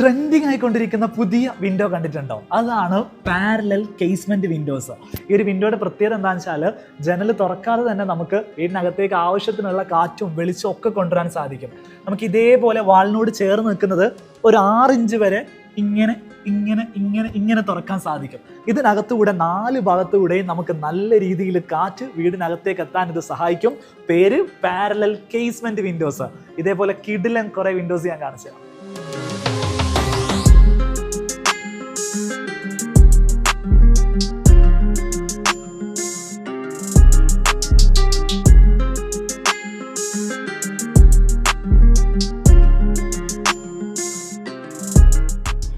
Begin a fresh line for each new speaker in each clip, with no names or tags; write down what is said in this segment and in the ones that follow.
Trending ആയിക്കൊണ്ടിരിക്കുന്ന പുതിയ window കണ്ടിട്ടുണ്ടോ? അതാണ് പാരലൽ കേസ്മെന്റ് വിൻഡോസ്. ഈ ഒരു വിൻഡോയുടെ പ്രത്യേകത എന്താണെന്ന് വെച്ചാൽ ജനൽ തുറക്കാതെ തന്നെ നമുക്ക് വീടിനകത്തേക്ക് ആവശ്യത്തിനുള്ള കാറ്റും വെളിച്ചവും ഒക്കെ കൊണ്ടുവരാൻ സാധിക്കും. നമുക്ക് ഇതേപോലെ വാളിനോട് ചേർന്ന് നിൽക്കുന്നത് ഒരു 6 ഇഞ്ച് വരെ ഇങ്ങനെ തുറക്കാൻ സാധിക്കും. ഇതിനകത്തുകൂടെ 4 ഭാഗത്തുകൂടെയും നമുക്ക് നല്ല രീതിയിൽ കാറ്റ് വീടിനകത്തേക്ക് എത്താൻ ഇത് സഹായിക്കും. പേര് പാരലൽ കേസ്മെന്റ് വിൻഡോസ്. ഇതേപോലെ കിഡിലൻ കുറെ വിൻഡോസ് ഞാൻ കാണിച്ചു തരാം.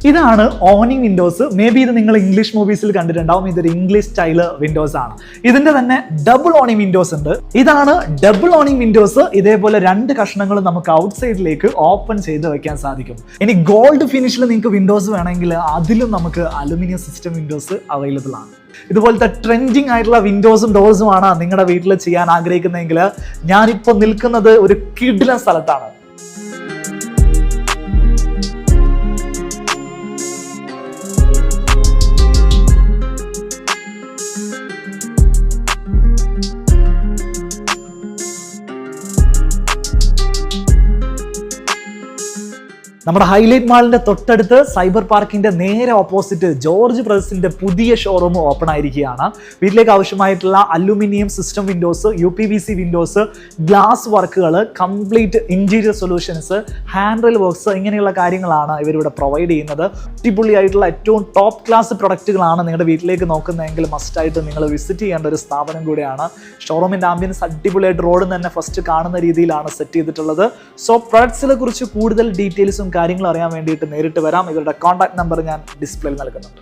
ഇതാണ് ഓണിംഗ് വിൻഡോസ്. മേ ബി ഇത് നിങ്ങൾ ഇംഗ്ലീഷ് മൂവീസിൽ കണ്ടിട്ടുണ്ടാവും. ഇതൊരു ഇംഗ്ലീഷ് സ്റ്റൈല് വിൻഡോസ് ആണ്. ഇതിന്റെ തന്നെ ഡബിൾ ഓണിംഗ് വിൻഡോസ് ഉണ്ട്. ഇതാണ് ഡബിൾ ഓണിംഗ് വിൻഡോസ്. ഇതേപോലെ 2 കഷ്ണങ്ങൾ നമുക്ക് ഔട്ട് സൈഡിലേക്ക് ഓപ്പൺ ചെയ്ത് വെക്കാൻ സാധിക്കും. ഇനി ഗോൾഡ് ഫിനിഷിൽ നിങ്ങൾക്ക് വിൻഡോസ് വേണമെങ്കിൽ അതിലും നമുക്ക് അലുമിനിയം സിസ്റ്റം വിൻഡോസ് അവൈലബിൾ ആണ്. ഇതുപോലത്തെ ട്രെൻഡിങ് ആയിട്ടുള്ള വിൻഡോസും ഡോർസും ആണ് നിങ്ങളുടെ വീട്ടിൽ ചെയ്യാൻ ആഗ്രഹിക്കുന്നതെങ്കിൽ ഞാനിപ്പോൾ നിൽക്കുന്നത് ഒരു കിടിലൻ സ്ഥലത്താണ്. നമ്മുടെ ഹൈലൈറ്റ് മാളിന്റെ തൊട്ടടുത്ത് സൈബർ പാർക്കിന്റെ നേരെ ഓപ്പോസിറ്റ് ജോർജ് ബ്രദേഴ്സിന്റെ പുതിയ ഷോറൂം ഓപ്പൺ ആയിരിക്കുകയാണ്. വീട്ടിലേക്ക് ആവശ്യമായിട്ടുള്ള aluminium system windows, UPVC windows, glass വർക്കുകൾ, complete interior solutions, hand rail works, ഇങ്ങനെയുള്ള കാര്യങ്ങളാണ് ഇവരിവിടെ പ്രൊവൈഡ് ചെയ്യുന്നത്. അടിപൊളിയായിട്ടുള്ള ഏറ്റവും ടോപ്പ് ക്ലാസ് പ്രൊഡക്റ്റുകളാണ് നിങ്ങളുടെ വീട്ടിലേക്ക് നോക്കുന്നതെങ്കിൽ മസ്റ്റായിട്ട് നിങ്ങൾ വിസിറ്റ് ചെയ്യേണ്ട ഒരു സ്ഥാപനം കൂടിയാണ്. ഷോറൂമിന്റെ ആംബിയൻസ് അടിപൊളിയായിട്ട് റോഡിൽ തന്നെ ഫസ്റ്റ് കാണുന്ന രീതിയിലാണ് സെറ്റ് ചെയ്തിട്ടുള്ളത്. സോ പ്രൊഡക്ട്സിനെ കുറിച്ച് കൂടുതൽ ഡീറ്റെയിൽസും കാര്യങ്ങൾ അറിയാൻ വേണ്ടിയിട്ട് നേരിട്ട് വരാം. ഇവരുടെ കോൺടാക്ട് നമ്പർ ഞാൻ ഡിസ്പ്ലേയിൽ നൽകുന്നുണ്ട്.